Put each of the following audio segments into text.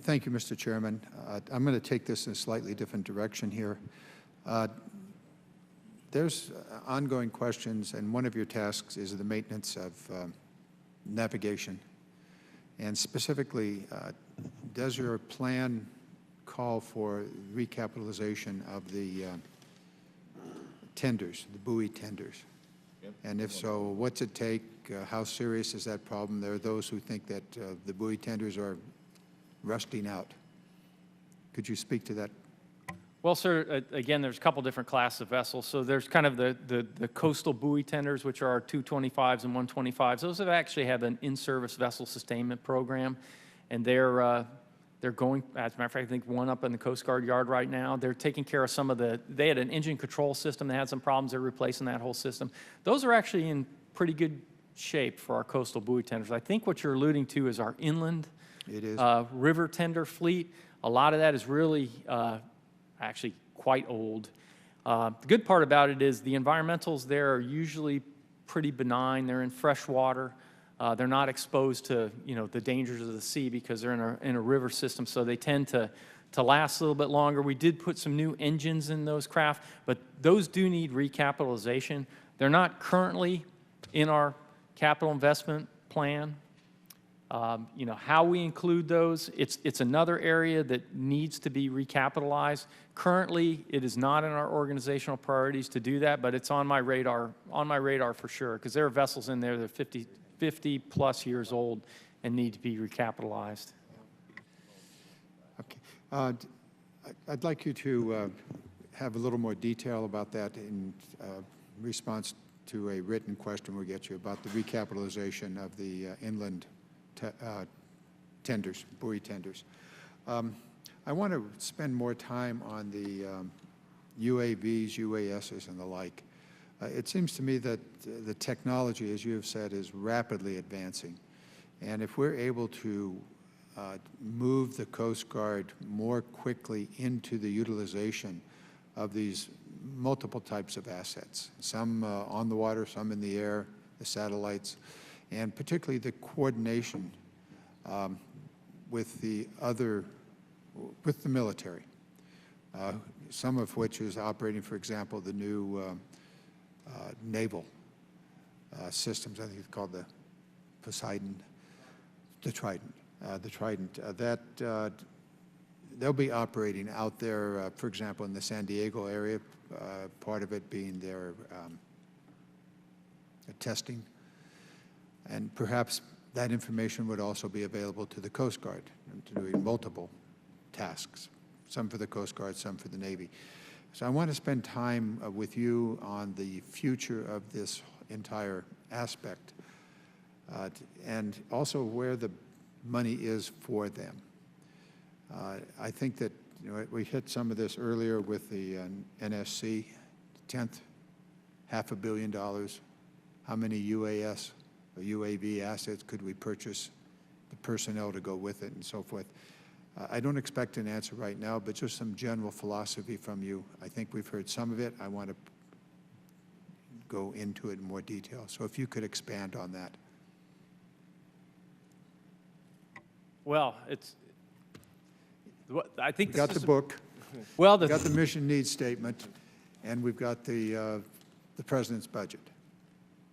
Thank you, Mr. Chairman. I'm going to take this in a slightly different direction here. There's ongoing questions, and one of your tasks is the maintenance of navigation. And specifically, does your plan call for recapitalization of the tenders, the buoy tenders? Yep. And if so, what's it take? How serious is that problem? There are those who think that the buoy tenders are rusting out. Could you speak to that? Well, sir, again, there's a couple different classes of vessels. So there's kind of the coastal buoy tenders, which are 225s and 125s. Those have actually have an in-service vessel sustainment program, and they're going, as a matter of fact, I think one up in the Coast Guard yard right now. They're taking care of some of they had an engine control system that had some problems. They're replacing that whole system. Those are actually in pretty good shape for our coastal buoy tenders. I think what you're alluding to is our inland river tender fleet. A lot of that is really actually quite old. The good part about it is the environmentals there are usually pretty benign. They're in fresh water. They're not exposed to the dangers of the sea because they're in a river system, so they tend to last a little bit longer. We did put some new engines in those craft, but those do need recapitalization. They're not currently in our capital investment plan. How we include those, it's another area that needs to be recapitalized. Currently, it is not in our organizational priorities to do that, but it's on my radar for sure, because there are vessels in there that are 50 plus years old and need to be recapitalized. Okay. I'd like you to have a little more detail about that in response to a written question we'll get you about the recapitalization of the inland tenders, buoy tenders. I want to spend more time on the UAVs, UASs, and the like. It seems to me that the technology, as you have said, is rapidly advancing. And if we're able to move the Coast Guard more quickly into the utilization of these multiple types of assets, some on the water, some in the air, the satellites, and particularly the coordination with the military, some of which is operating, for example, the new naval systems. I think it's called the Poseidon, the Trident. They'll be operating out there, for example, in the San Diego area, part of it being their testing. And perhaps that information would also be available to the Coast Guard to do multiple tasks, some for the Coast Guard, some for the Navy. So I want to spend time with you on the future of this entire aspect and also where the money is for them. I think that we hit some of this earlier with the NSC, 10th, $500 million. How many UAS or UAV assets could we purchase, the personnel to go with it, and so forth. I don't expect an answer right now, but just some general philosophy from you. I think we've heard some of it. I want to go into it in more detail. So if you could expand on that. Well, I think we got the book. Well, we've got the mission needs statement, and we've got the President's budget.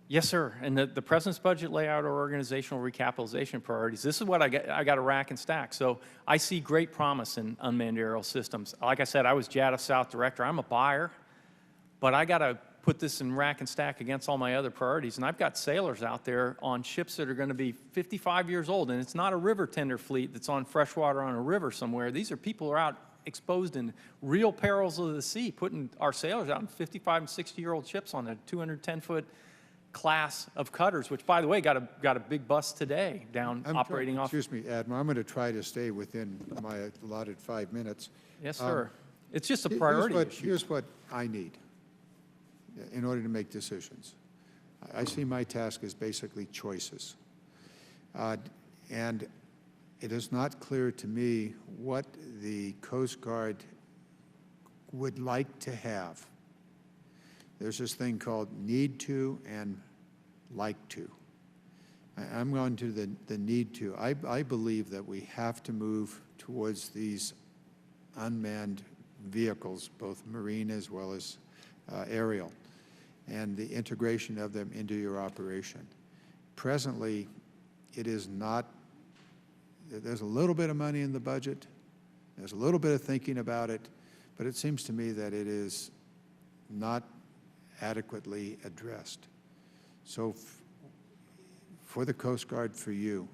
Yes, sir. And the President's budget lay out our organizational recapitalization priorities. This is what I got to rack and stack. So I see great promise in unmanned aerial systems. Like I said, I was JADA South Director. I'm a buyer, but I got to put this in rack and stack against all my other priorities. And I've got sailors out there on ships that are going to be 55 years old, and it's not a river tender fleet that's on freshwater on a river somewhere. These are people who are out exposed in real perils of the sea, putting our sailors out in 55 and 60-year-old ships on a 210-foot class of cutters, which, by the way, got a big bus today down operating off. Excuse me, Admiral. I'm going to try to stay within my allotted 5 minutes. Yes, sir. It's just a priority issue. Here's what I need in order to make decisions. I see my task as basically choices. And it is not clear to me what the Coast Guard would like to have. There's this thing called need to and like to. I'm going to the need to. I believe that we have to move towards these unmanned vehicles, both marine as well as aerial, and the integration of them into your operation. Presently, it is not, there's a little bit of money in the budget, there's a little bit of thinking about it, but it seems to me that it is not adequately addressed. So for the Coast Guard, for you,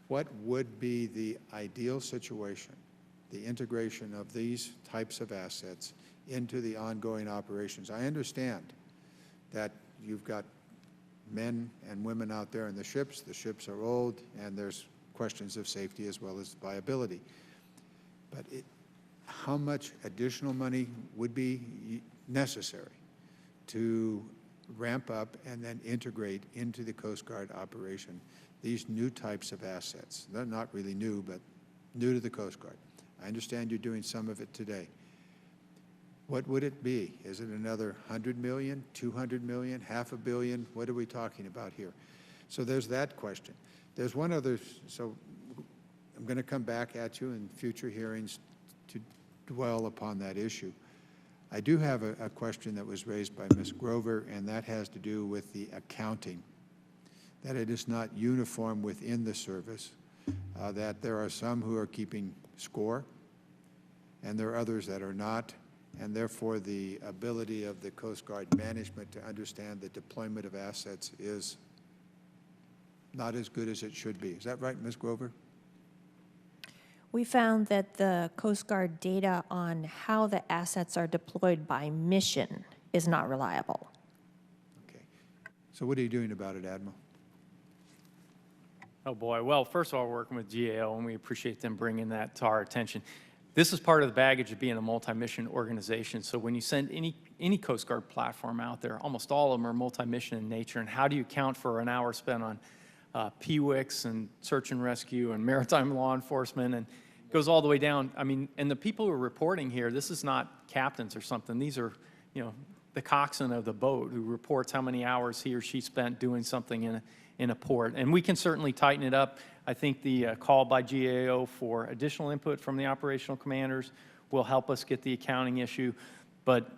what would be the ideal situation, the integration of these types of assets into the ongoing operations? I understand that you've got men and women out there in the ships are old, and there's questions of safety as well as viability. But how much additional money would be necessary to ramp up and then integrate into the Coast Guard operation these new types of assets? They're not really new, but new to the Coast Guard. I understand you're doing some of it today. What would it be? Is it another 100 million, 200 million, $500 million? What are we talking about here? So there's that question. There's one other, so I'm going to come back at you in future hearings to dwell upon that issue. I do have a question that was raised by Ms. Grover, and that has to do with the accounting, that it is not uniform within the service, that there are some who are keeping score, and there are others that are not, and therefore the ability of the Coast Guard management to understand the deployment of assets is not as good as it should be. Is that right, Ms. Grover? We found that the Coast Guard data on how the assets are deployed by mission is not reliable. Okay. So what are you doing about it, Admiral? Oh, boy. Well, first of all, we're working with GAO, and we appreciate them bringing that to our attention. This is part of the baggage of being a multi-mission organization. So when you send any Coast Guard platform out there, almost all of them are multi-mission in nature. And how do you account for an hour spent on PWICs and search and rescue and maritime law enforcement, and it goes all the way down. I mean, and the people who are reporting here, this is not captains or something. These are, you know, the coxswain of the boat who reports how many hours he or she spent doing something in a port. And we can certainly tighten it up. I think the call by GAO for additional input from the operational commanders will help us get the accounting issue. But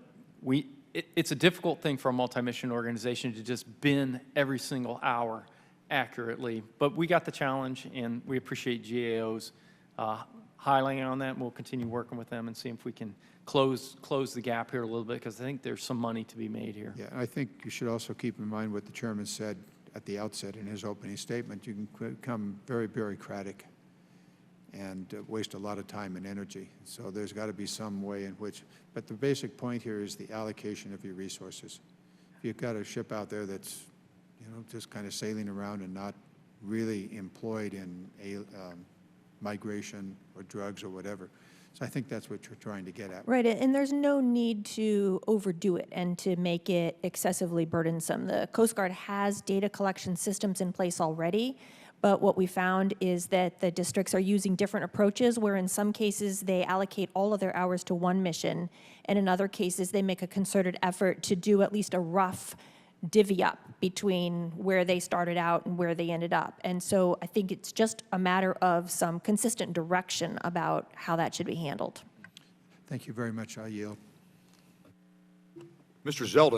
it's a difficult thing for a multi-mission organization to just bin every single hour accurately. But we got the challenge, and we appreciate GAO's highlighting on that, and we'll continue working with them and see if we can close the gap here a little bit, because I think there's some money to be made here. Yeah, I think you should also keep in mind what the chairman said at the outset in his opening statement. You can become very bureaucratic and waste a lot of time and energy. So there's got to be some way in which, but the basic point here is the allocation of your resources. If you've got a ship out there that's, you know, just kind of sailing around and not really employed in migration or drugs or whatever. So I think that's what you're trying to get at. Right, and there's no need to overdo it and to make it excessively burdensome. The Coast Guard has data collection systems in place already, but what we found is that the districts are using different approaches, where in some cases they allocate all of their hours to one mission, and in other cases they make a concerted effort to do at least a rough divvy up between where they started out and where they ended up. And so I think it's just a matter of some consistent direction about how that should be handled. Thank you very much. I yield. Mr. Zeldin.